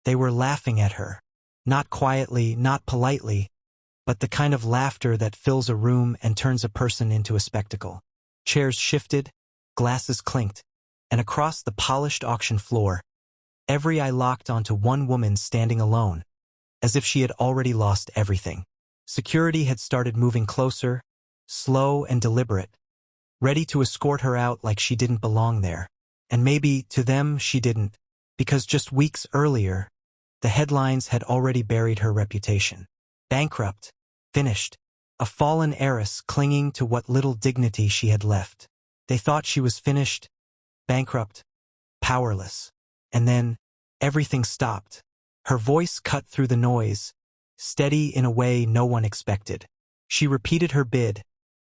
They were laughing at her. Not quietly, not politely, but the kind of laughter that fills a room and turns a person into a spectacle. Chairs shifted, glasses clinked, and across the polished auction floor, every eye locked onto one woman standing alone, as if she had already lost everything. Security had started moving closer, slow and deliberate, ready to escort her out like she didn't belong there. And maybe, to them, she didn't, because just weeks earlier, the headlines had already buried her reputation. Bankrupt, finished, a fallen heiress clinging to what little dignity she had left. They thought she was finished, bankrupt, powerless. And then, everything stopped. Her voice cut through the noise, steady in a way no one expected. She repeated her bid,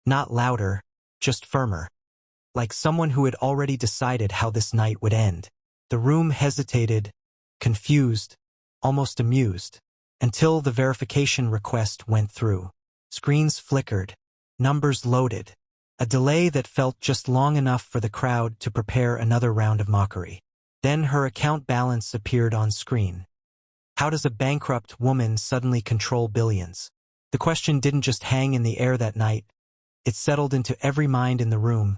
not louder, just firmer, like someone who had already decided how this night would end. The room hesitated, confused, almost amused, until the verification request went through. Screens flickered, numbers loaded, a delay that felt just long enough for the crowd to prepare another round of mockery. Then her account balance appeared on screen. How does a bankrupt woman suddenly control billions? The question didn't just hang in the air that night. It settled into every mind in the room,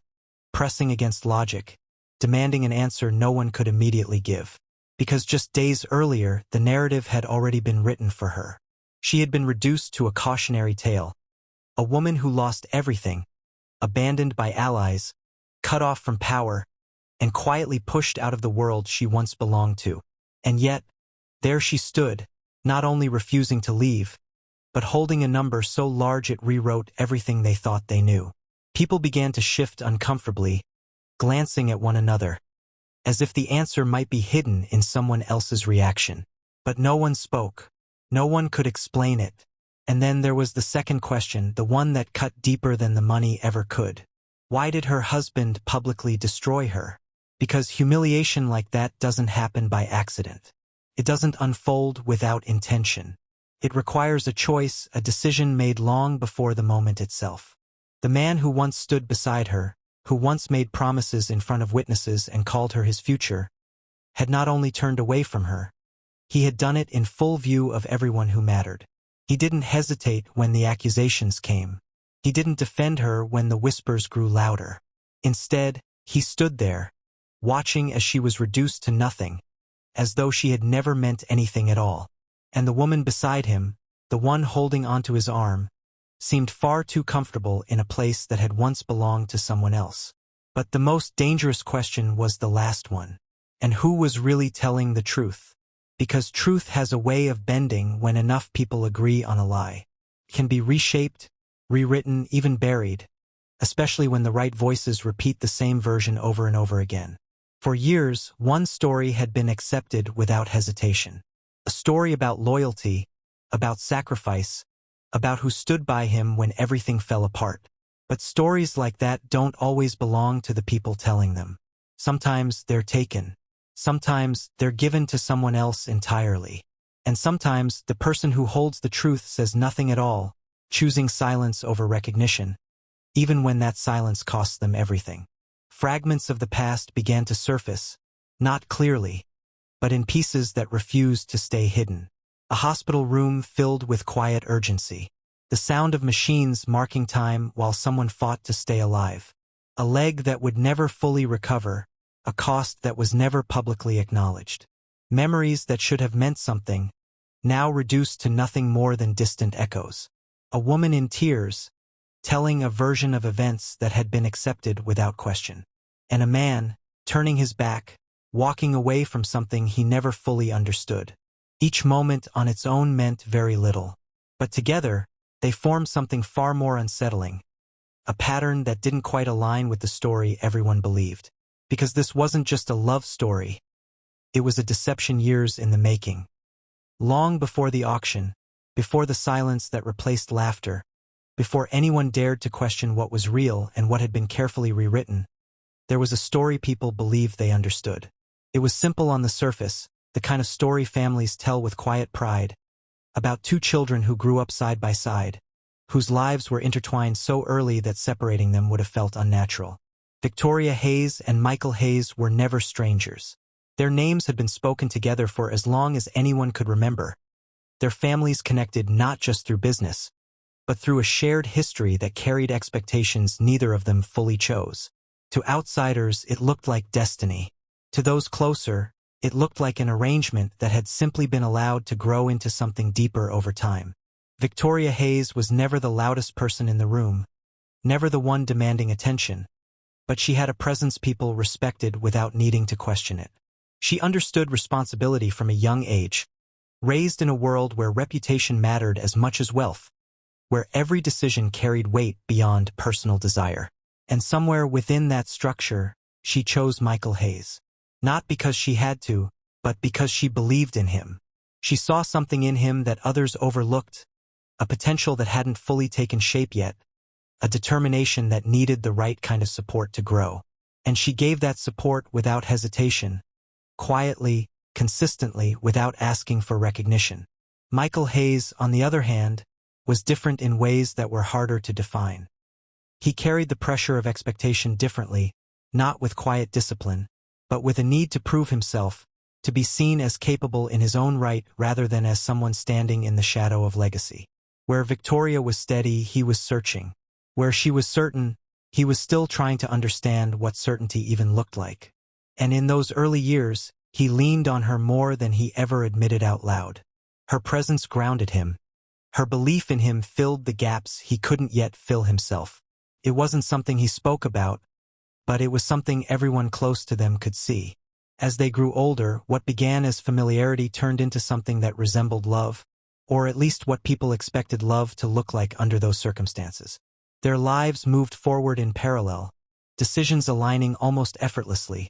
pressing against logic, demanding an answer no one could immediately give. Because just days earlier, the narrative had already been written for her. She had been reduced to a cautionary tale, a woman who lost everything, abandoned by allies, cut off from power, and quietly pushed out of the world she once belonged to. And yet, there she stood, not only refusing to leave, but holding a number so large it rewrote everything they thought they knew. People began to shift uncomfortably, glancing at one another, as if the answer might be hidden in someone else's reaction. But no one spoke. No one could explain it. And then there was the second question, the one that cut deeper than the money ever could. Why did her husband publicly destroy her? Because humiliation like that doesn't happen by accident. It doesn't unfold without intention. It requires a choice, a decision made long before the moment itself. The man who once stood beside her, who once made promises in front of witnesses and called her his future, had not only turned away from her, he had done it in full view of everyone who mattered. He didn't hesitate when the accusations came. He didn't defend her when the whispers grew louder. Instead, he stood there, watching as she was reduced to nothing, as though she had never meant anything at all. And the woman beside him, the one holding onto his arm, seemed far too comfortable in a place that had once belonged to someone else. But the most dangerous question was the last one. And who was really telling the truth? Because truth has a way of bending when enough people agree on a lie. It can be reshaped, rewritten, even buried, especially when the right voices repeat the same version over and over again. For years, one story had been accepted without hesitation. A story about loyalty, about sacrifice, about who stood by him when everything fell apart. But stories like that don't always belong to the people telling them. Sometimes they're taken. Sometimes they're given to someone else entirely. And sometimes the person who holds the truth says nothing at all, choosing silence over recognition, even when that silence costs them everything. Fragments of the past began to surface, not clearly, but in pieces that refused to stay hidden. A hospital room filled with quiet urgency. The sound of machines marking time while someone fought to stay alive. A leg that would never fully recover, a cost that was never publicly acknowledged. Memories that should have meant something, now reduced to nothing more than distant echoes. A woman in tears, telling a version of events that had been accepted without question. And a man, turning his back, walking away from something he never fully understood. Each moment on its own meant very little. But together, they formed something far more unsettling. A pattern that didn't quite align with the story everyone believed. Because this wasn't just a love story. It was a deception years in the making. Long before the auction, before the silence that replaced laughter, before anyone dared to question what was real and what had been carefully rewritten, there was a story people believed they understood. It was simple on the surface, the kind of story families tell with quiet pride, about two children who grew up side by side, whose lives were intertwined so early that separating them would have felt unnatural. Victoria Hayes and Michael Hayes were never strangers. Their names had been spoken together for as long as anyone could remember. Their families connected not just through business, but through a shared history that carried expectations neither of them fully chose. To outsiders, it looked like destiny. To those closer, it looked like an arrangement that had simply been allowed to grow into something deeper over time. Victoria Hayes was never the loudest person in the room, never the one demanding attention, but she had a presence people respected without needing to question it. She understood responsibility from a young age, raised in a world where reputation mattered as much as wealth, where every decision carried weight beyond personal desire. And somewhere within that structure, she chose Michael Hayes. Not because she had to, but because she believed in him. She saw something in him that others overlooked, a potential that hadn't fully taken shape yet, a determination that needed the right kind of support to grow. And she gave that support without hesitation, quietly, consistently, without asking for recognition. Michael Hayes, on the other hand, was different in ways that were harder to define. He carried the pressure of expectation differently, not with quiet discipline, but with a need to prove himself, to be seen as capable in his own right rather than as someone standing in the shadow of legacy. Where Victoria was steady, he was searching. Where she was certain, he was still trying to understand what certainty even looked like. And in those early years, he leaned on her more than he ever admitted out loud. Her presence grounded him. Her belief in him filled the gaps he couldn't yet fill himself. It wasn't something he spoke about, but it was something everyone close to them could see. As they grew older, what began as familiarity turned into something that resembled love, or at least what people expected love to look like under those circumstances. Their lives moved forward in parallel, decisions aligning almost effortlessly,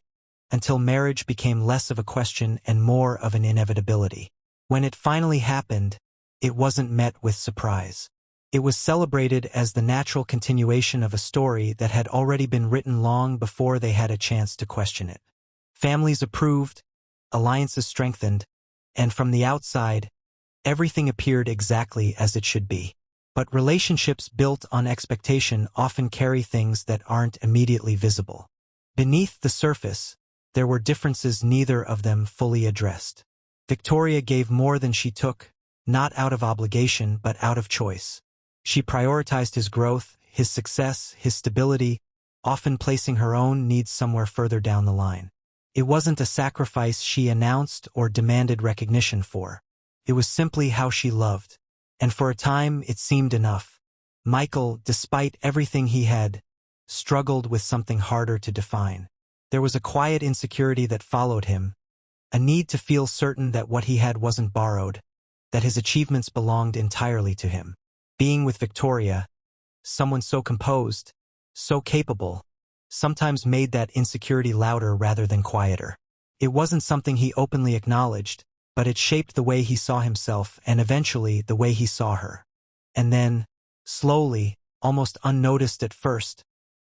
until marriage became less of a question and more of an inevitability. When it finally happened, it wasn't met with surprise. It was celebrated as the natural continuation of a story that had already been written long before they had a chance to question it. Families approved, alliances strengthened, and from the outside, everything appeared exactly as it should be. But relationships built on expectation often carry things that aren't immediately visible. Beneath the surface, there were differences neither of them fully addressed. Victoria gave more than she took, not out of obligation but out of choice. She prioritized his growth, his success, his stability, often placing her own needs somewhere further down the line. It wasn't a sacrifice she announced or demanded recognition for. It was simply how she loved. And for a time, it seemed enough. Michael, despite everything he had, struggled with something harder to define. There was a quiet insecurity that followed him, a need to feel certain that what he had wasn't borrowed, that his achievements belonged entirely to him. Being with Victoria, someone so composed, so capable, sometimes made that insecurity louder rather than quieter. It wasn't something he openly acknowledged, but it shaped the way he saw himself and eventually the way he saw her. And then, slowly, almost unnoticed at first,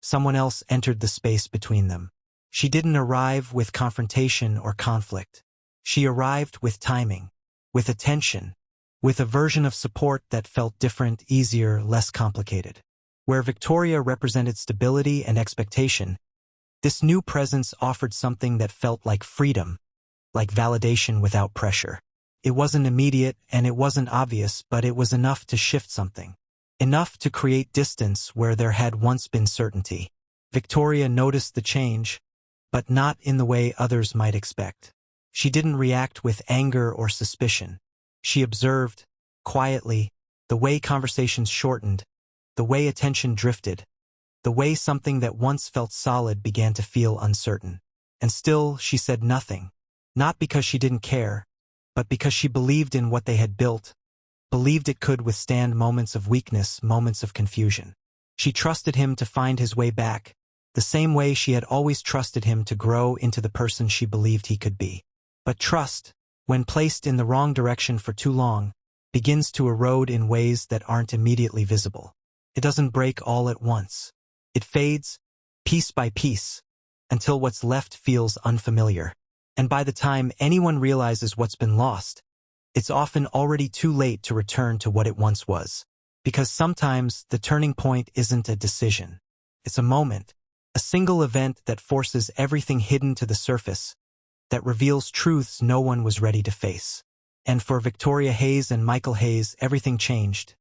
someone else entered the space between them. She didn't arrive with confrontation or conflict. She arrived with timing, with attention, with a version of support that felt different, easier, less complicated. Where Victoria represented stability and expectation, this new presence offered something that felt like freedom, like validation without pressure. It wasn't immediate and it wasn't obvious, but it was enough to shift something. Enough to create distance where there had once been certainty. Victoria noticed the change, but not in the way others might expect. She didn't react with anger or suspicion. She observed, quietly, the way conversations shortened, the way attention drifted, the way something that once felt solid began to feel uncertain. And still, she said nothing. Not because she didn't care, but because she believed in what they had built, believed it could withstand moments of weakness, moments of confusion. She trusted him to find his way back, the same way she had always trusted him to grow into the person she believed he could be. But trust, when placed in the wrong direction for too long, begins to erode in ways that aren't immediately visible. It doesn't break all at once. It fades, piece by piece, until what's left feels unfamiliar. And by the time anyone realizes what's been lost, it's often already too late to return to what it once was. Because sometimes the turning point isn't a decision. It's a moment, a single event that forces everything hidden to the surface, that reveals truths no one was ready to face. And for Victoria Hayes and Michael Hayes, everything changed.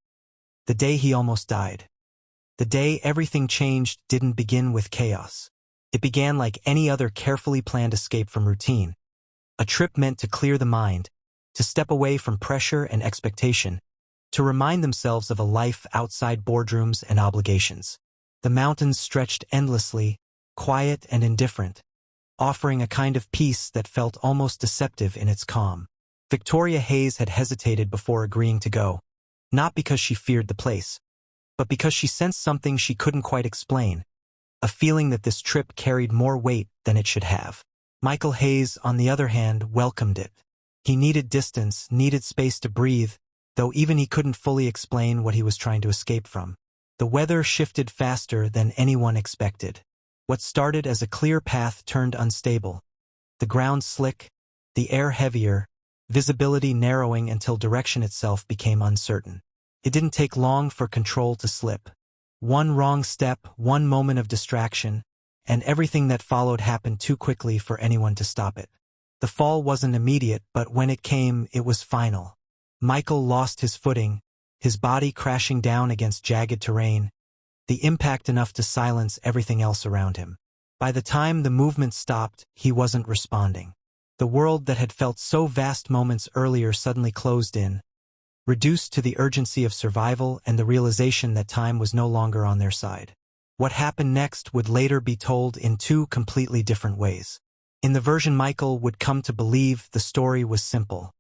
The day he almost died. The day everything changed didn't begin with chaos. It began like any other carefully planned escape from routine. A trip meant to clear the mind, to step away from pressure and expectation, to remind themselves of a life outside boardrooms and obligations. The mountains stretched endlessly, quiet and indifferent, offering a kind of peace that felt almost deceptive in its calm. Victoria Hayes had hesitated before agreeing to go, not because she feared the place, but because she sensed something she couldn't quite explain, a feeling that this trip carried more weight than it should have. Michael Hayes, on the other hand, welcomed it. He needed distance, needed space to breathe, though even he couldn't fully explain what he was trying to escape from. The weather shifted faster than anyone expected. What started as a clear path turned unstable. The ground slick, the air heavier, visibility narrowing until direction itself became uncertain. It didn't take long for control to slip. One wrong step, one moment of distraction, and everything that followed happened too quickly for anyone to stop it. The fall wasn't immediate, but when it came, it was final. Michael lost his footing, his body crashing down against jagged terrain, the impact enough to silence everything else around him. By the time the movement stopped, he wasn't responding. The world that had felt so vast moments earlier suddenly closed in, reduced to the urgency of survival and the realization that time was no longer on their side. What happened next would later be told in two completely different ways. In the version Michael would come to believe, the story was simple.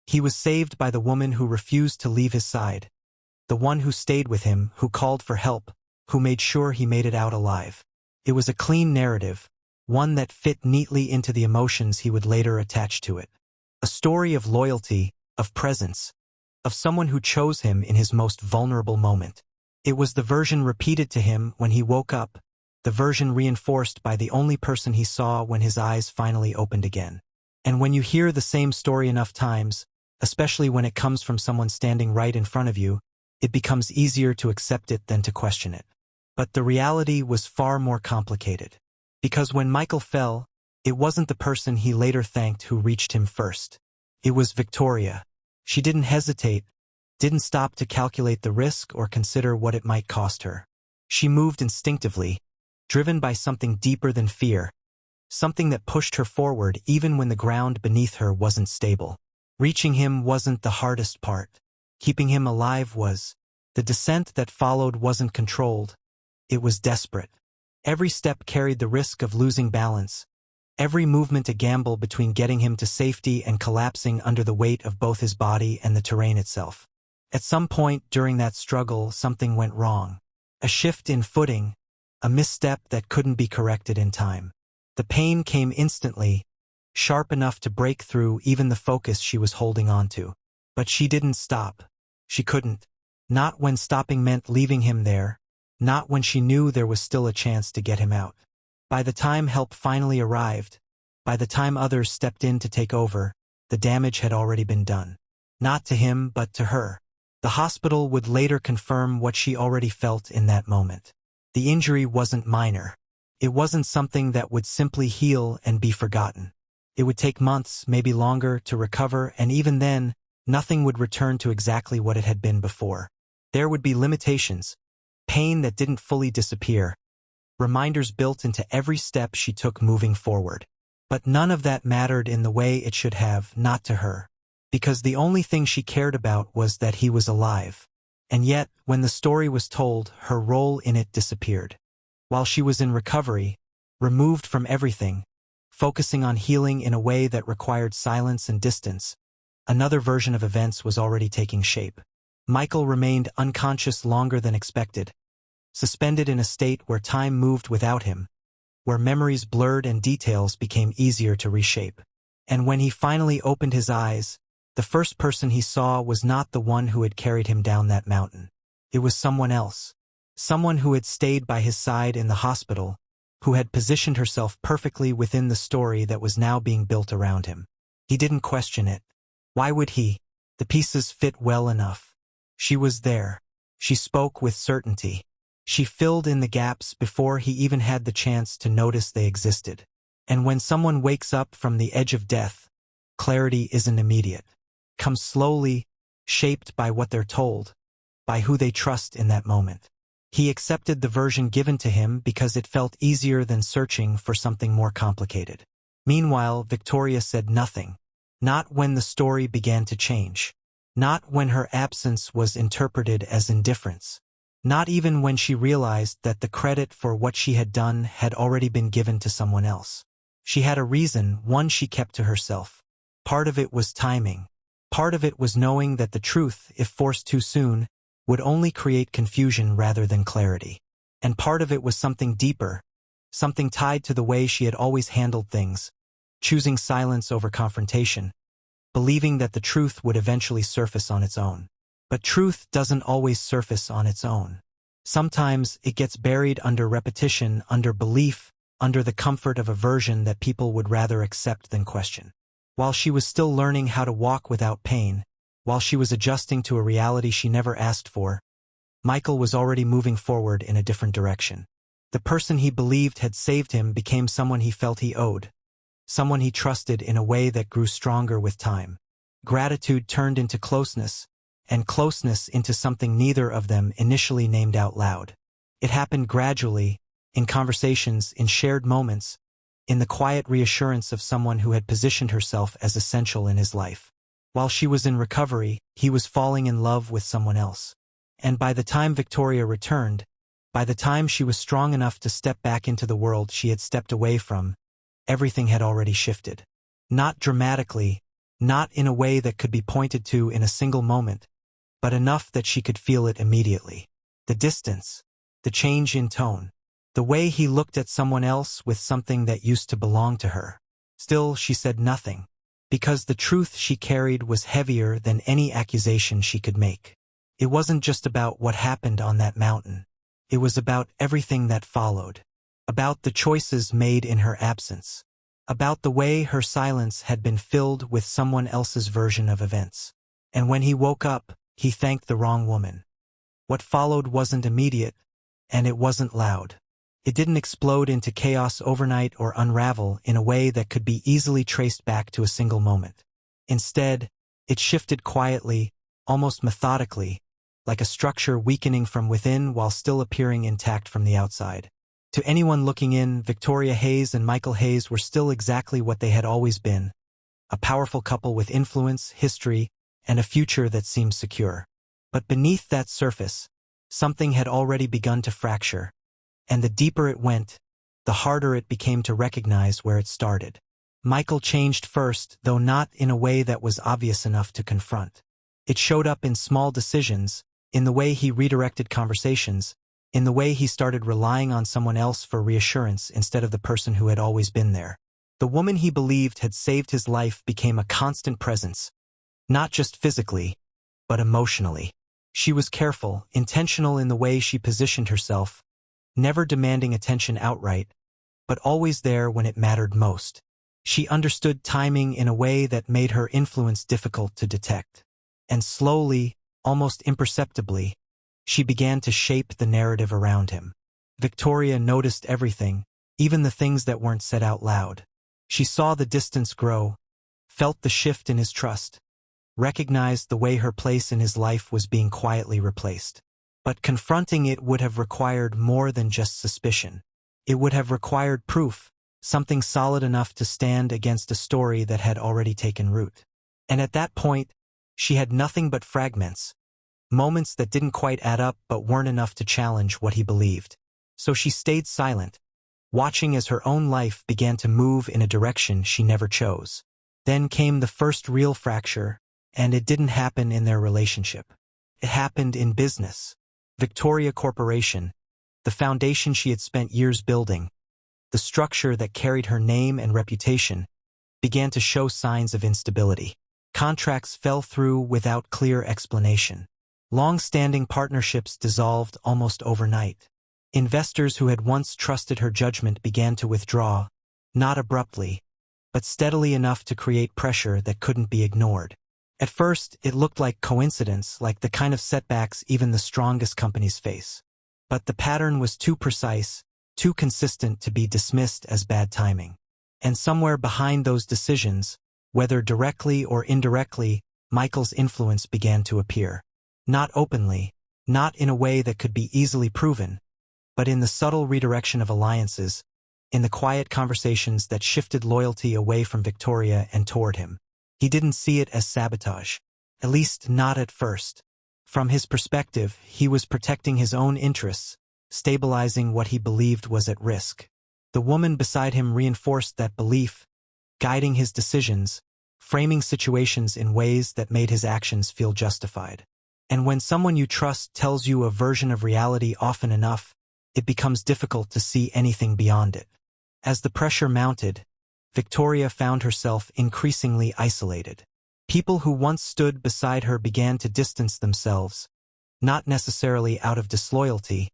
He was saved by the woman who refused to leave his side, the one who stayed with him, who called for help, who made sure he made it out alive. It was a clean narrative, one that fit neatly into the emotions he would later attach to it. A story of loyalty, of presence, of someone who chose him in his most vulnerable moment. It was the version repeated to him when he woke up, the version reinforced by the only person he saw when his eyes finally opened again. And when you hear the same story enough times, especially when it comes from someone standing right in front of you, it becomes easier to accept it than to question it. But the reality was far more complicated. Because when Michael fell, it wasn't the person he later thanked who reached him first. It was Victoria. She didn't hesitate, didn't stop to calculate the risk or consider what it might cost her. She moved instinctively, driven by something deeper than fear, something that pushed her forward even when the ground beneath her wasn't stable. Reaching him wasn't the hardest part. Keeping him alive was. The descent that followed wasn't controlled. It was desperate. Every step carried the risk of losing balance, every movement a gamble between getting him to safety and collapsing under the weight of both his body and the terrain itself. At some point during that struggle, something went wrong. A shift in footing, a misstep that couldn't be corrected in time. The pain came instantly, sharp enough to break through even the focus she was holding onto. But she didn't stop. She couldn't. Not when stopping meant leaving him there. Not when she knew there was still a chance to get him out. By the time help finally arrived, by the time others stepped in to take over, the damage had already been done. Not to him, but to her. The hospital would later confirm what she already felt in that moment. The injury wasn't minor. It wasn't something that would simply heal and be forgotten. It would take months, maybe longer, to recover, and even then, nothing would return to exactly what it had been before. There would be limitations, pain that didn't fully disappear, reminders built into every step she took moving forward. But none of that mattered in the way it should have, not to her. Because the only thing she cared about was that he was alive. And yet, when the story was told, her role in it disappeared. While she was in recovery, removed from everything, focusing on healing in a way that required silence and distance, another version of events was already taking shape. Michael remained unconscious longer than expected, suspended in a state where time moved without him, where memories blurred and details became easier to reshape. And when he finally opened his eyes, the first person he saw was not the one who had carried him down that mountain. It was someone else. Someone who had stayed by his side in the hospital, who had positioned herself perfectly within the story that was now being built around him. He didn't question it. Why would he? The pieces fit well enough. She was there. She spoke with certainty. She filled in the gaps before he even had the chance to notice they existed. And when someone wakes up from the edge of death, clarity isn't immediate. It comes slowly, shaped by what they're told, by who they trust in that moment. He accepted the version given to him because it felt easier than searching for something more complicated. Meanwhile, Victoria said nothing. Not when the story began to change. Not when her absence was interpreted as indifference. Not even when she realized that the credit for what she had done had already been given to someone else. She had a reason, one she kept to herself. Part of it was timing. Part of it was knowing that the truth, if forced too soon, would only create confusion rather than clarity. And part of it was something deeper, something tied to the way she had always handled things, choosing silence over confrontation, believing that the truth would eventually surface on its own. But truth doesn't always surface on its own. Sometimes it gets buried under repetition, under belief, under the comfort of a version that people would rather accept than question. While she was still learning how to walk without pain, while she was adjusting to a reality she never asked for, Michael was already moving forward in a different direction. The person he believed had saved him became someone he felt he owed, someone he trusted in a way that grew stronger with time. Gratitude turned into closeness, and closeness into something neither of them initially named out loud. It happened gradually, in conversations, in shared moments, in the quiet reassurance of someone who had positioned herself as essential in his life. While she was in recovery, he was falling in love with someone else. And by the time Victoria returned, by the time she was strong enough to step back into the world she had stepped away from, everything had already shifted. Not dramatically, not in a way that could be pointed to in a single moment, but enough that she could feel it immediately. The distance, the change in tone, the way he looked at someone else with something that used to belong to her. Still, she said nothing, because the truth she carried was heavier than any accusation she could make. It wasn't just about what happened on that mountain. It was about everything that followed. About the choices made in her absence. About the way her silence had been filled with someone else's version of events. And when he woke up, he thanked the wrong woman. What followed wasn't immediate, and it wasn't loud. It didn't explode into chaos overnight or unravel in a way that could be easily traced back to a single moment. Instead, it shifted quietly, almost methodically, like a structure weakening from within while still appearing intact from the outside. To anyone looking in, Victoria Hayes and Michael Hayes were still exactly what they had always been, a powerful couple with influence, history, and a future that seemed secure. But beneath that surface, something had already begun to fracture, and the deeper it went, the harder it became to recognize where it started. Michael changed first, though not in a way that was obvious enough to confront. It showed up in small decisions, in the way he redirected conversations, in the way he started relying on someone else for reassurance instead of the person who had always been there. The woman he believed had saved his life became a constant presence, not just physically, but emotionally. She was careful, intentional in the way she positioned herself, never demanding attention outright, but always there when it mattered most. She understood timing in a way that made her influence difficult to detect. And slowly, almost imperceptibly, she began to shape the narrative around him. Victoria noticed everything, even the things that weren't said out loud. She saw the distance grow, felt the shift in his trust, recognized the way her place in his life was being quietly replaced. But confronting it would have required more than just suspicion. It would have required proof, something solid enough to stand against a story that had already taken root. And at that point, she had nothing but fragments, moments that didn't quite add up but weren't enough to challenge what he believed. So she stayed silent, watching as her own life began to move in a direction she never chose. Then came the first real fracture, and it didn't happen in their relationship. It happened in business. Victoria Corporation, the foundation she had spent years building, the structure that carried her name and reputation, began to show signs of instability. Contracts fell through without clear explanation. Long-standing partnerships dissolved almost overnight. Investors who had once trusted her judgment began to withdraw, not abruptly, but steadily enough to create pressure that couldn't be ignored. At first, it looked like coincidence, like the kind of setbacks even the strongest companies face. But the pattern was too precise, too consistent to be dismissed as bad timing. And somewhere behind those decisions, whether directly or indirectly, Michael's influence began to appear. Not openly, not in a way that could be easily proven, but in the subtle redirection of alliances, in the quiet conversations that shifted loyalty away from Victoria and toward him. He didn't see it as sabotage, at least not at first. From his perspective, he was protecting his own interests, stabilizing what he believed was at risk. The woman beside him reinforced that belief, guiding his decisions, framing situations in ways that made his actions feel justified. And when someone you trust tells you a version of reality often enough, it becomes difficult to see anything beyond it. As the pressure mounted, Victoria found herself increasingly isolated. People who once stood beside her began to distance themselves, not necessarily out of disloyalty,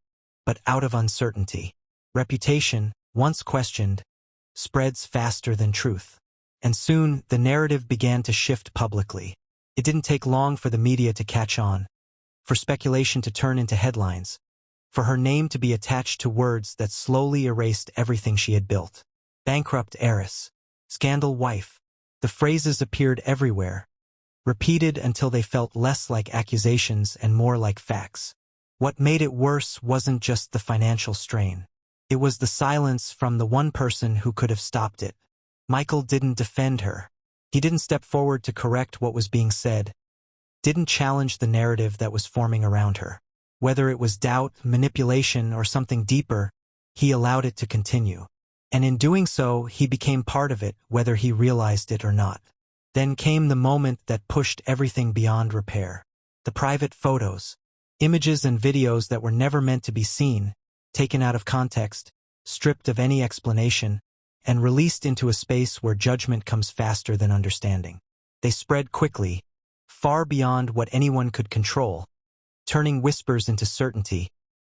but out of uncertainty. Reputation, once questioned, spreads faster than truth. And soon, the narrative began to shift publicly. It didn't take long for the media to catch on, for speculation to turn into headlines, for her name to be attached to words that slowly erased everything she had built. Bankrupt heiress, scandal wife. The phrases appeared everywhere, repeated until they felt less like accusations and more like facts. What made it worse wasn't just the financial strain. It was the silence from the one person who could have stopped it. Michael didn't defend her. He didn't step forward to correct what was being said, didn't challenge the narrative that was forming around her. Whether it was doubt, manipulation, or something deeper, he allowed it to continue. And in doing so, he became part of it, whether he realized it or not. Then came the moment that pushed everything beyond repair. The private photos, images and videos that were never meant to be seen, taken out of context, stripped of any explanation, and released into a space where judgment comes faster than understanding. They spread quickly, far beyond what anyone could control, turning whispers into certainty,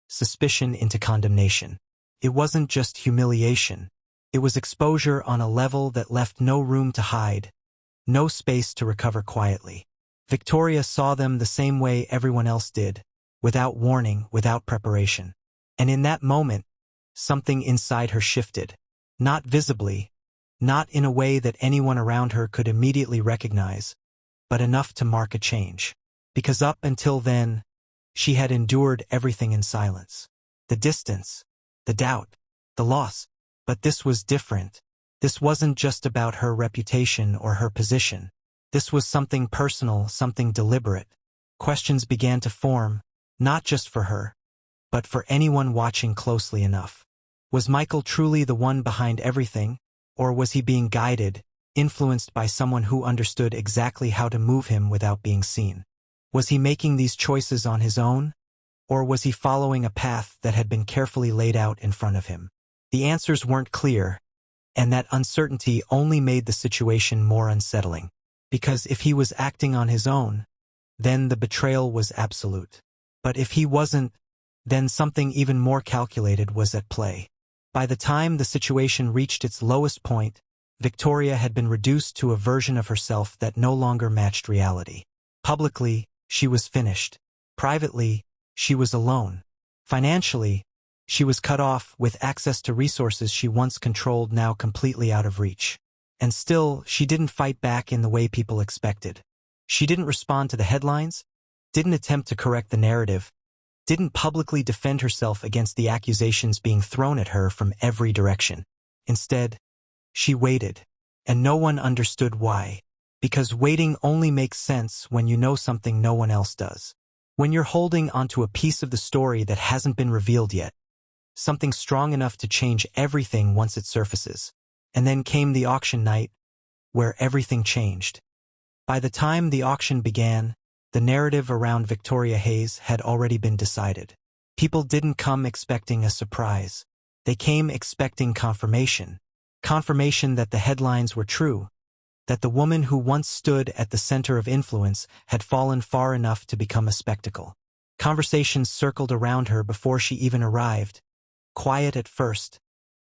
suspicion into condemnation. It wasn't just humiliation. It was exposure on a level that left no room to hide, no space to recover quietly. Victoria saw them the same way everyone else did, without warning, without preparation. And in that moment, something inside her shifted. Not visibly, not in a way that anyone around her could immediately recognize, but enough to mark a change. Because up until then, she had endured everything in silence. The distance, the doubt, the loss. But this was different. This wasn't just about her reputation or her position. This was something personal, something deliberate. Questions began to form, not just for her, but for anyone watching closely enough. Was Michael truly the one behind everything, or was he being guided, influenced by someone who understood exactly how to move him without being seen? Was he making these choices on his own, or was he following a path that had been carefully laid out in front of him? The answers weren't clear, and that uncertainty only made the situation more unsettling. Because if he was acting on his own, then the betrayal was absolute. But if he wasn't, then something even more calculated was at play. By the time the situation reached its lowest point, Victoria had been reduced to a version of herself that no longer matched reality. Publicly, she was finished. Privately, she was alone. Financially, she was cut off, with access to resources she once controlled now completely out of reach. And still, she didn't fight back in the way people expected. She didn't respond to the headlines, didn't attempt to correct the narrative, didn't publicly defend herself against the accusations being thrown at her from every direction. Instead, she waited, and no one understood why. Because waiting only makes sense when you know something no one else does. When you're holding onto a piece of the story that hasn't been revealed yet, something strong enough to change everything once it surfaces. And then came the auction night, where everything changed. By the time the auction began, the narrative around Victoria Hayes had already been decided. People didn't come expecting a surprise. They came expecting confirmation. Confirmation that the headlines were true, that the woman who once stood at the center of influence had fallen far enough to become a spectacle. Conversations circled around her before she even arrived, quiet at first,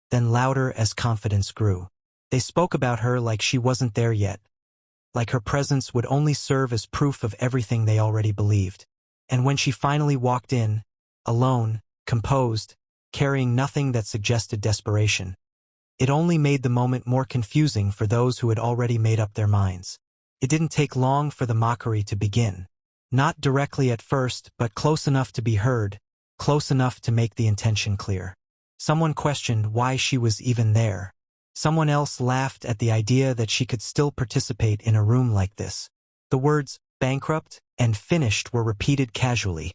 then louder as confidence grew. They spoke about her like she wasn't there yet, like her presence would only serve as proof of everything they already believed. And when she finally walked in, alone, composed, carrying nothing that suggested desperation, It only made the moment more confusing for those who had already made up their minds. It didn't take long for the mockery to begin. Not directly at first, but close enough to be heard, close enough to make the intention clear. Someone questioned why she was even there. Someone else laughed at the idea that she could still participate in a room like this. The words bankrupt and finished were repeated casually,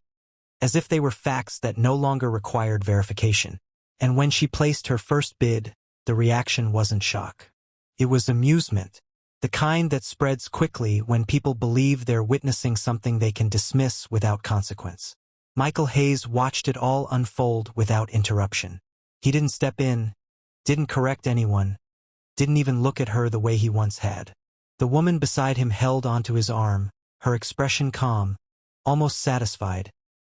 as if they were facts that no longer required verification. And when she placed her first bid, the reaction wasn't shock. It was amusement, the kind that spreads quickly when people believe they're witnessing something they can dismiss without consequence. Michael Hayes watched it all unfold without interruption. He didn't step in, didn't correct anyone, didn't even look at her the way he once had. The woman beside him held onto his arm, her expression calm, almost satisfied,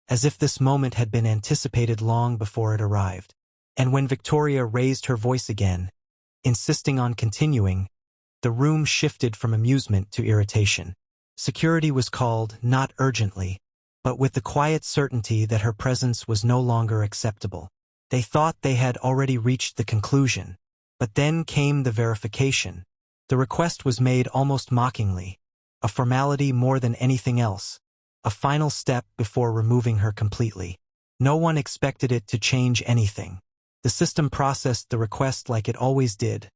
as if this moment had been anticipated long before it arrived. And when Victoria raised her voice again, insisting on continuing, the room shifted from amusement to irritation. Security was called, not urgently, but with the quiet certainty that her presence was no longer acceptable. They thought they had already reached the conclusion, but then came the verification. The request was made almost mockingly, a formality more than anything else, a final step before removing her completely. No one expected it to change anything. The system processed the request like it always did,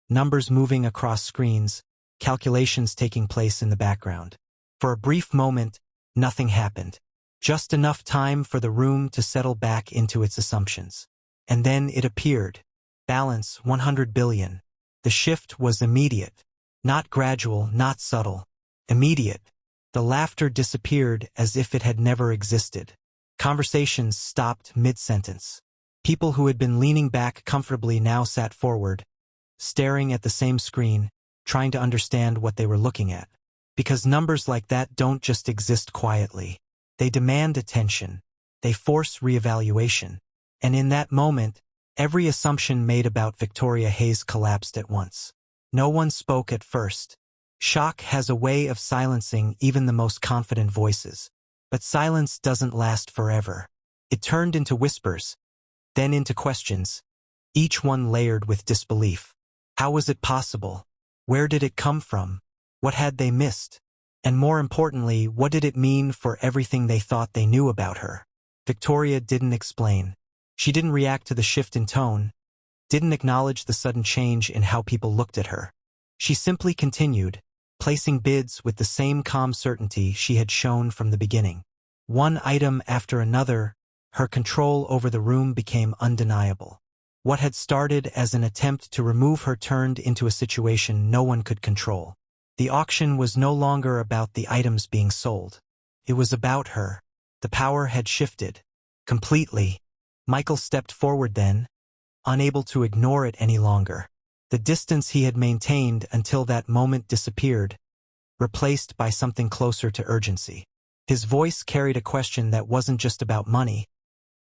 numbers moving across screens, calculations taking place in the background. For a brief moment, nothing happened. Just enough time for the room to settle back into its assumptions. And then it appeared. Balance 100 billion. The shift was immediate. Not gradual, not subtle. Immediate. The laughter disappeared as if it had never existed. Conversations stopped mid-sentence. People who had been leaning back comfortably now sat forward, staring at the same screen, trying to understand what they were looking at. Because numbers like that don't just exist quietly. They demand attention. They force reevaluation. And in that moment, every assumption made about Victoria Hayes collapsed at once. No one spoke at first. Shock has a way of silencing even the most confident voices. But silence doesn't last forever. It turned into whispers, then into questions, each one layered with disbelief. How was it possible? Where did it come from? What had they missed? And more importantly, what did it mean for everything they thought they knew about her? Victoria didn't explain. She didn't react to the shift in tone, didn't acknowledge the sudden change in how people looked at her. She simply continued, placing bids with the same calm certainty she had shown from the beginning. One item after another, her control over the room became undeniable. What had started as an attempt to remove her turned into a situation no one could control. The auction was no longer about the items being sold. It was about her. The power had shifted. Completely. Michael stepped forward then, unable to ignore it any longer. The distance he had maintained until that moment disappeared, replaced by something closer to urgency. His voice carried a question that wasn't just about money,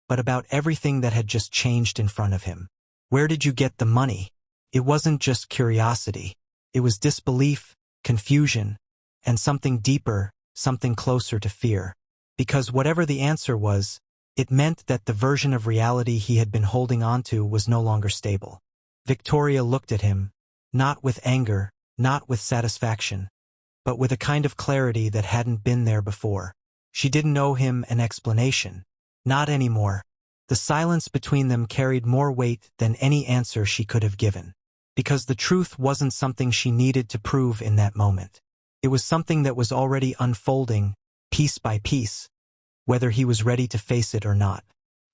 but about everything that had just changed in front of him. Where did you get the money? It wasn't just curiosity. It was disbelief, confusion, and something deeper, something closer to fear. Because whatever the answer was, it meant that the version of reality he had been holding onto was no longer stable. Victoria looked at him, not with anger, not with satisfaction, but with a kind of clarity that hadn't been there before. She didn't owe him an explanation. Not anymore. The silence between them carried more weight than any answer she could have given. Because the truth wasn't something she needed to prove in that moment. It was something that was already unfolding, piece by piece, whether he was ready to face it or not.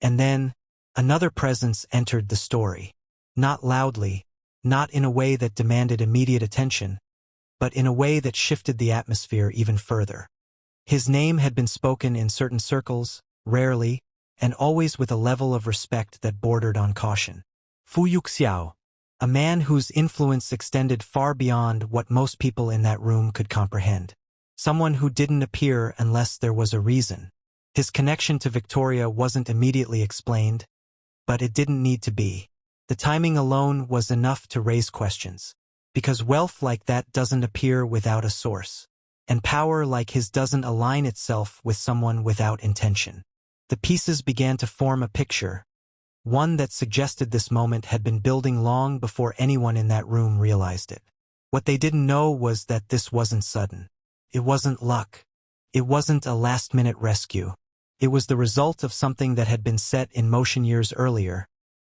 And then, another presence entered the story. Not loudly, not in a way that demanded immediate attention, but in a way that shifted the atmosphere even further. His name had been spoken in certain circles, rarely, and always with a level of respect that bordered on caution. Fu Yuxiao, a man whose influence extended far beyond what most people in that room could comprehend. Someone who didn't appear unless there was a reason. His connection to Victoria wasn't immediately explained, but it didn't need to be. The timing alone was enough to raise questions. Because wealth like that doesn't appear without a source. And power like his doesn't align itself with someone without intention. The pieces began to form a picture, one that suggested this moment had been building long before anyone in that room realized it. What they didn't know was that this wasn't sudden. It wasn't luck. It wasn't a last-minute rescue. It was the result of something that had been set in motion years earlier,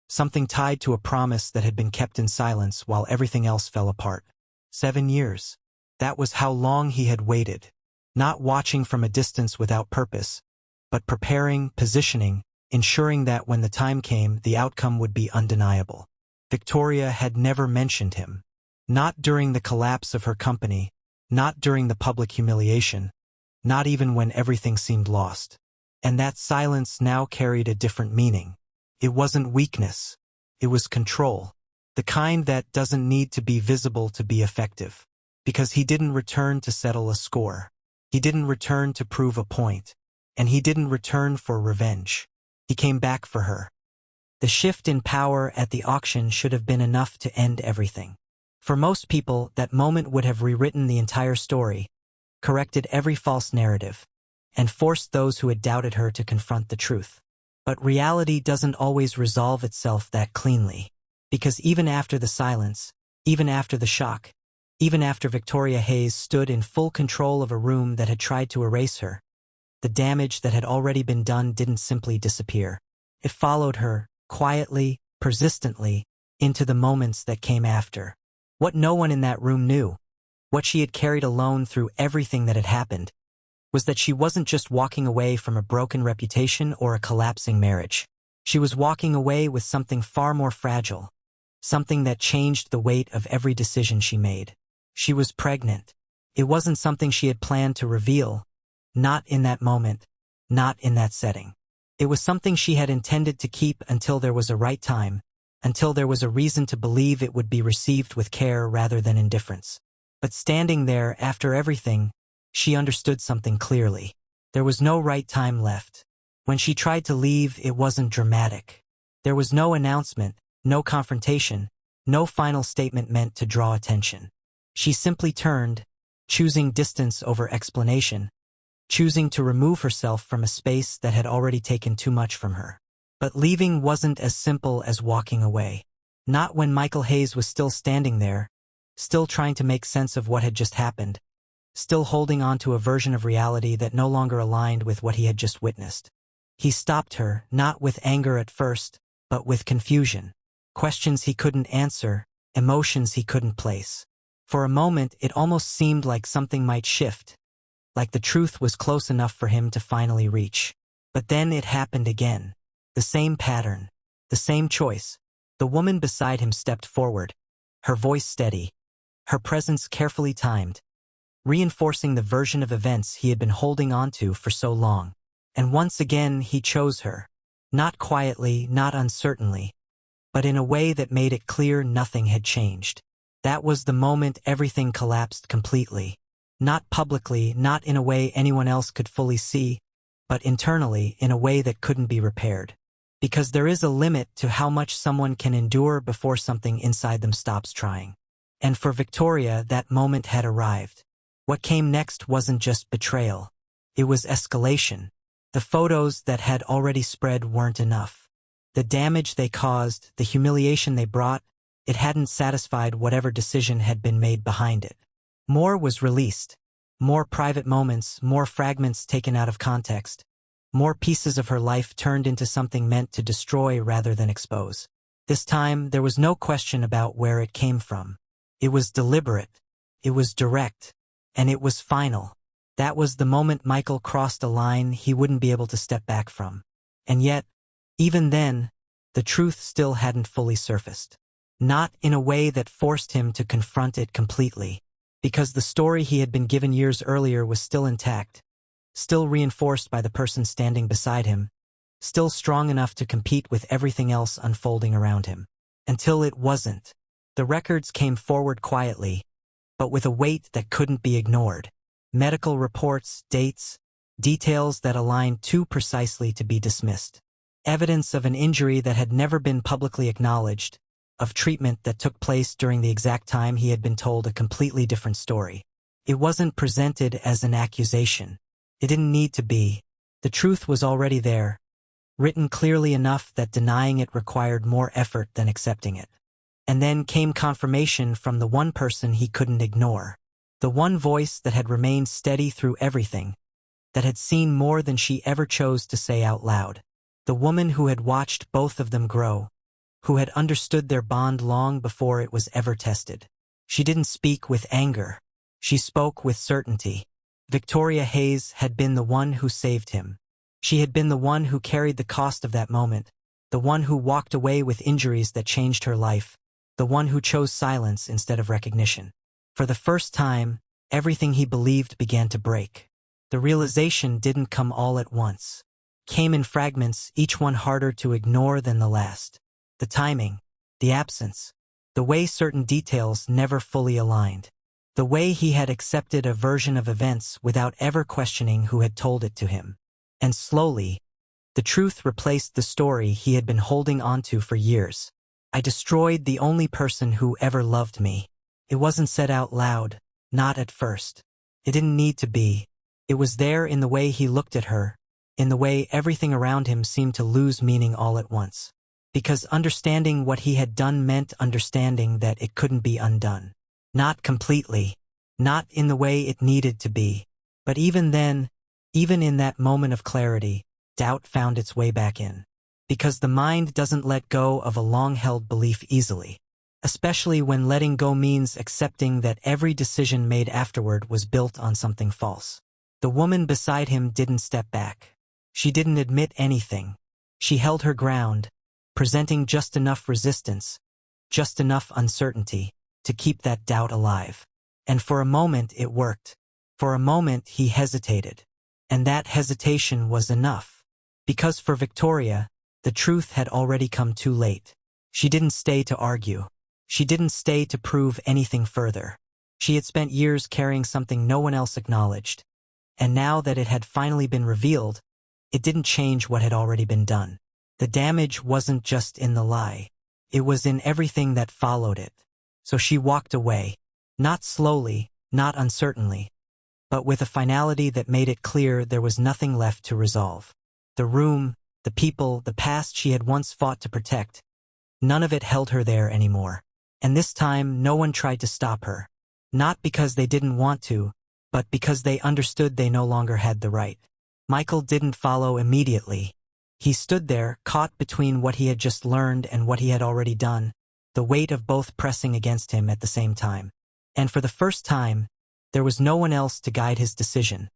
something tied to a promise that had been kept in silence while everything else fell apart. 7 years. That was how long he had waited, not watching from a distance without purpose, but preparing, positioning, ensuring that when the time came, the outcome would be undeniable. Victoria had never mentioned him. Not during the collapse of her company, not during the public humiliation, not even when everything seemed lost. And that silence now carried a different meaning. It wasn't weakness. It was control. The kind that doesn't need to be visible to be effective. Because he didn't return to settle a score. He didn't return to prove a point. And he didn't return for revenge. He came back for her. The shift in power at the auction should have been enough to end everything. For most people, that moment would have rewritten the entire story, corrected every false narrative, and forced those who had doubted her to confront the truth. But reality doesn't always resolve itself that cleanly. Because even after the silence, even after the shock, even after Victoria Hayes stood in full control of a room that had tried to erase her, the damage that had already been done didn't simply disappear. It followed her, quietly, persistently, into the moments that came after. What no one in that room knew, what she had carried alone through everything that had happened, was that she wasn't just walking away from a broken reputation or a collapsing marriage. She was walking away with something far more fragile, something that changed the weight of every decision she made. She was pregnant. It wasn't something she had planned to reveal, not in that moment, not in that setting. It was something she had intended to keep until there was a right time, until there was a reason to believe it would be received with care rather than indifference. But standing there after everything, she understood something clearly. There was no right time left. When she tried to leave, it wasn't dramatic. There was no announcement, no confrontation, no final statement meant to draw attention. She simply turned, choosing distance over explanation, choosing to remove herself from a space that had already taken too much from her. But leaving wasn't as simple as walking away. Not when Michael Hayes was still standing there, still trying to make sense of what had just happened, still holding on to a version of reality that no longer aligned with what he had just witnessed. He stopped her, not with anger at first, but with confusion. Questions he couldn't answer, emotions he couldn't place. For a moment, it almost seemed like something might shift, like the truth was close enough for him to finally reach. But then it happened again. The same pattern, the same choice. The woman beside him stepped forward, her voice steady, her presence carefully timed, reinforcing the version of events he had been holding on to for so long. And once again he chose her, not quietly, not uncertainly, but in a way that made it clear nothing had changed. That was the moment everything collapsed completely. Not publicly, not in a way anyone else could fully see, but internally in a way that couldn't be repaired. Because there is a limit to how much someone can endure before something inside them stops trying. And for Victoria, that moment had arrived. What came next wasn't just betrayal. It was escalation. The photos that had already spread weren't enough. The damage they caused, the humiliation they brought, it hadn't satisfied whatever decision had been made behind it. More was released. More private moments, more fragments taken out of context. More pieces of her life turned into something meant to destroy rather than expose. This time, there was no question about where it came from. It was deliberate. It was direct. And it was final. That was the moment Michael crossed a line he wouldn't be able to step back from. And yet, even then, the truth still hadn't fully surfaced. Not in a way that forced him to confront it completely. Because the story he had been given years earlier was still intact. Still reinforced by the person standing beside him, still strong enough to compete with everything else unfolding around him. Until it wasn't. The records came forward quietly, but with a weight that couldn't be ignored. Medical reports, dates, details that aligned too precisely to be dismissed. Evidence of an injury that had never been publicly acknowledged, of treatment that took place during the exact time he had been told a completely different story. It wasn't presented as an accusation. It didn't need to be. The truth was already there. written clearly enough that denying it required more effort than accepting it. And then came confirmation from the one person he couldn't ignore. The one voice that had remained steady through everything, that had seen more than she ever chose to say out loud. The woman who had watched both of them grow, who had understood their bond long before it was ever tested. She didn't speak with anger. She spoke with certainty. Victoria Hayes had been the one who saved him. She had been the one who carried the cost of that moment, the one who walked away with injuries that changed her life, the one who chose silence instead of recognition. For the first time, everything he believed began to break. The realization didn't come all at once. Came in fragments, each one harder to ignore than the last. The timing, the absence, the way certain details never fully aligned. The way he had accepted a version of events without ever questioning who had told it to him. And slowly, the truth replaced the story he had been holding onto for years. I destroyed the only person who ever loved me. It wasn't said out loud, not at first. It didn't need to be. It was there in the way he looked at her, in the way everything around him seemed to lose meaning all at once. Because understanding what he had done meant understanding that it couldn't be undone. Not completely, not in the way it needed to be. But even then, even in that moment of clarity, doubt found its way back in. Because the mind doesn't let go of a long-held belief easily. Especially when letting go means accepting that every decision made afterward was built on something false. The woman beside him didn't step back. She didn't admit anything. She held her ground, presenting just enough resistance, just enough uncertainty, to keep that doubt alive. And for a moment it worked. For a moment he hesitated. And that hesitation was enough. Because for Victoria, the truth had already come too late. She didn't stay to argue. She didn't stay to prove anything further. She had spent years carrying something no one else acknowledged. And now that it had finally been revealed, it didn't change what had already been done. The damage wasn't just in the lie. It was in everything that followed it. So she walked away. Not slowly, not uncertainly, but with a finality that made it clear there was nothing left to resolve. The room, the people, the past she had once fought to protect, none of it held her there anymore. And this time no one tried to stop her. Not because they didn't want to, but because they understood they no longer had the right. Michael didn't follow immediately. He stood there, caught between what he had just learned and what he had already done, the weight of both pressing against him at the same time. And for the first time, there was no one else to guide his decision.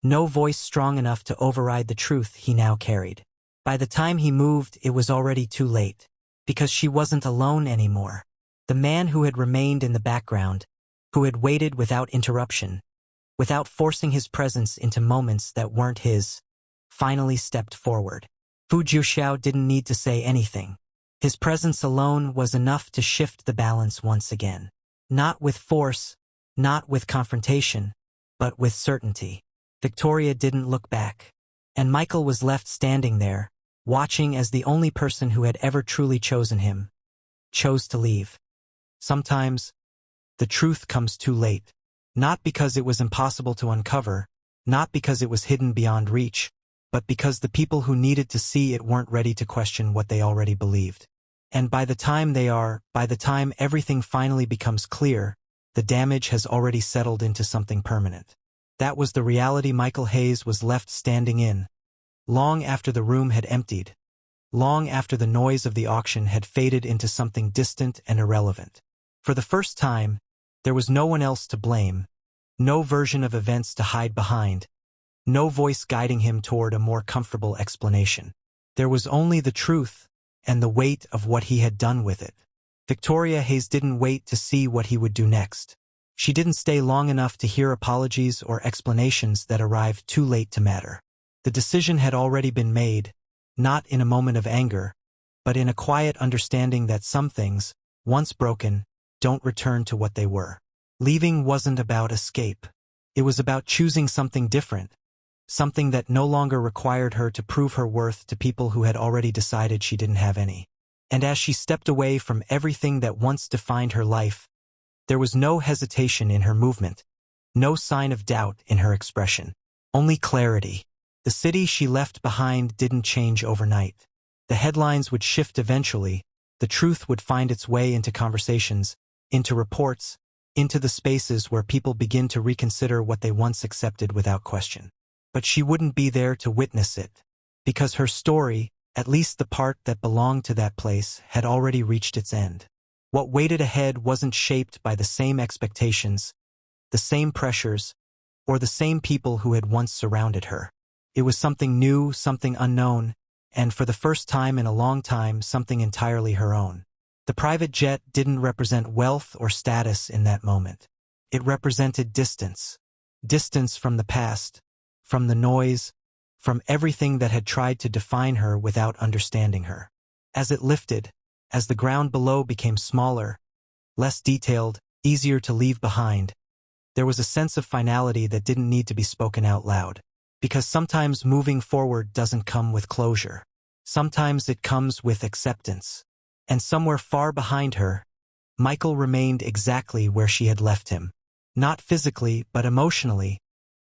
No voice strong enough to override the truth he now carried. By the time he moved, it was already too late. Because she wasn't alone anymore. The man who had remained in the background, who had waited without interruption, without forcing his presence into moments that weren't his, finally stepped forward. Fu Jiuxiao didn't need to say anything. His presence alone was enough to shift the balance once again. Not with force, not with confrontation, but with certainty. Victoria didn't look back. And Michael was left standing there, watching as the only person who had ever truly chosen him, chose to leave. Sometimes, the truth comes too late. Not because it was impossible to uncover, not because it was hidden beyond reach, but because the people who needed to see it weren't ready to question what they already believed. And by the time everything finally becomes clear, the damage has already settled into something permanent. That was the reality Michael Hayes was left standing in, long after the room had emptied, long after the noise of the auction had faded into something distant and irrelevant. For the first time, there was no one else to blame, no version of events to hide behind, no voice guiding him toward a more comfortable explanation. There was only the truth and the weight of what he had done with it. Victoria Hayes didn't wait to see what he would do next. She didn't stay long enough to hear apologies or explanations that arrived too late to matter. The decision had already been made, not in a moment of anger, but in a quiet understanding that some things, once broken, don't return to what they were. Leaving wasn't about escape. It was about choosing something different, something that no longer required her to prove her worth to people who had already decided she didn't have any. And as she stepped away from everything that once defined her life, there was no hesitation in her movement, no sign of doubt in her expression, only clarity. The city she left behind didn't change overnight. The headlines would shift eventually, the truth would find its way into conversations, into reports, into the spaces where people begin to reconsider what they once accepted without question. But she wouldn't be there to witness it, because her story, at least the part that belonged to that place, had already reached its end. What waited ahead wasn't shaped by the same expectations, the same pressures, or the same people who had once surrounded her. It was something new, something unknown, and for the first time in a long time, something entirely her own. The private jet didn't represent wealth or status in that moment. It represented distance. Distance from the past, from the noise, from everything that had tried to define her without understanding her. As it lifted, as the ground below became smaller, less detailed, easier to leave behind, there was a sense of finality that didn't need to be spoken out loud. Because sometimes moving forward doesn't come with closure. Sometimes it comes with acceptance. And somewhere far behind her, Michael remained exactly where she had left him. Not physically, but emotionally,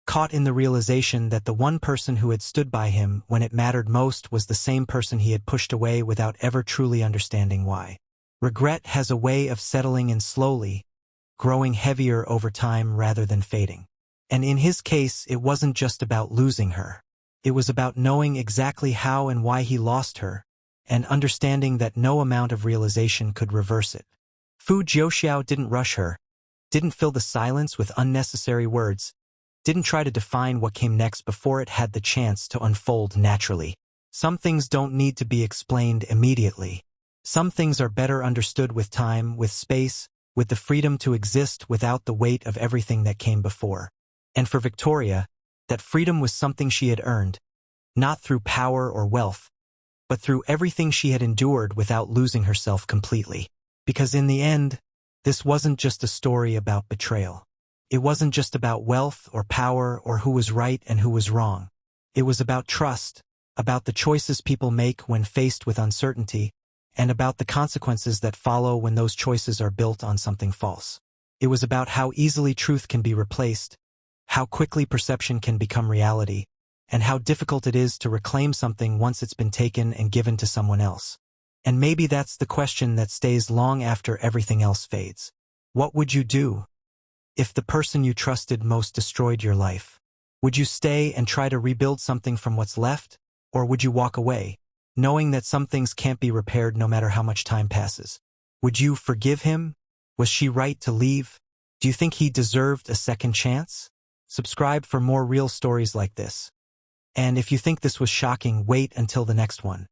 caught in the realization that the one person who had stood by him when it mattered most was the same person he had pushed away without ever truly understanding why. Regret has a way of settling in slowly, growing heavier over time rather than fading. And in his case, it wasn't just about losing her. It was about knowing exactly how and why he lost her, and understanding that no amount of realization could reverse it. Fu Jiuxiao didn't rush her, didn't fill the silence with unnecessary words, didn't try to define what came next before it had the chance to unfold naturally. Some things don't need to be explained immediately. Some things are better understood with time, with space, with the freedom to exist without the weight of everything that came before. And for Victoria, that freedom was something she had earned, not through power or wealth, but through everything she had endured without losing herself completely. Because in the end, this wasn't just a story about betrayal. It wasn't just about wealth or power or who was right and who was wrong. It was about trust, about the choices people make when faced with uncertainty, and about the consequences that follow when those choices are built on something false. It was about how easily truth can be replaced, how quickly perception can become reality, and how difficult it is to reclaim something once it's been taken and given to someone else. And maybe that's the question that stays long after everything else fades. What would you do if the person you trusted most destroyed your life? Would you stay and try to rebuild something from what's left, or would you walk away, knowing that some things can't be repaired no matter how much time passes? Would you forgive him? Was she right to leave? Do you think he deserved a second chance? Subscribe for more real stories like this. And if you think this was shocking, wait until the next one.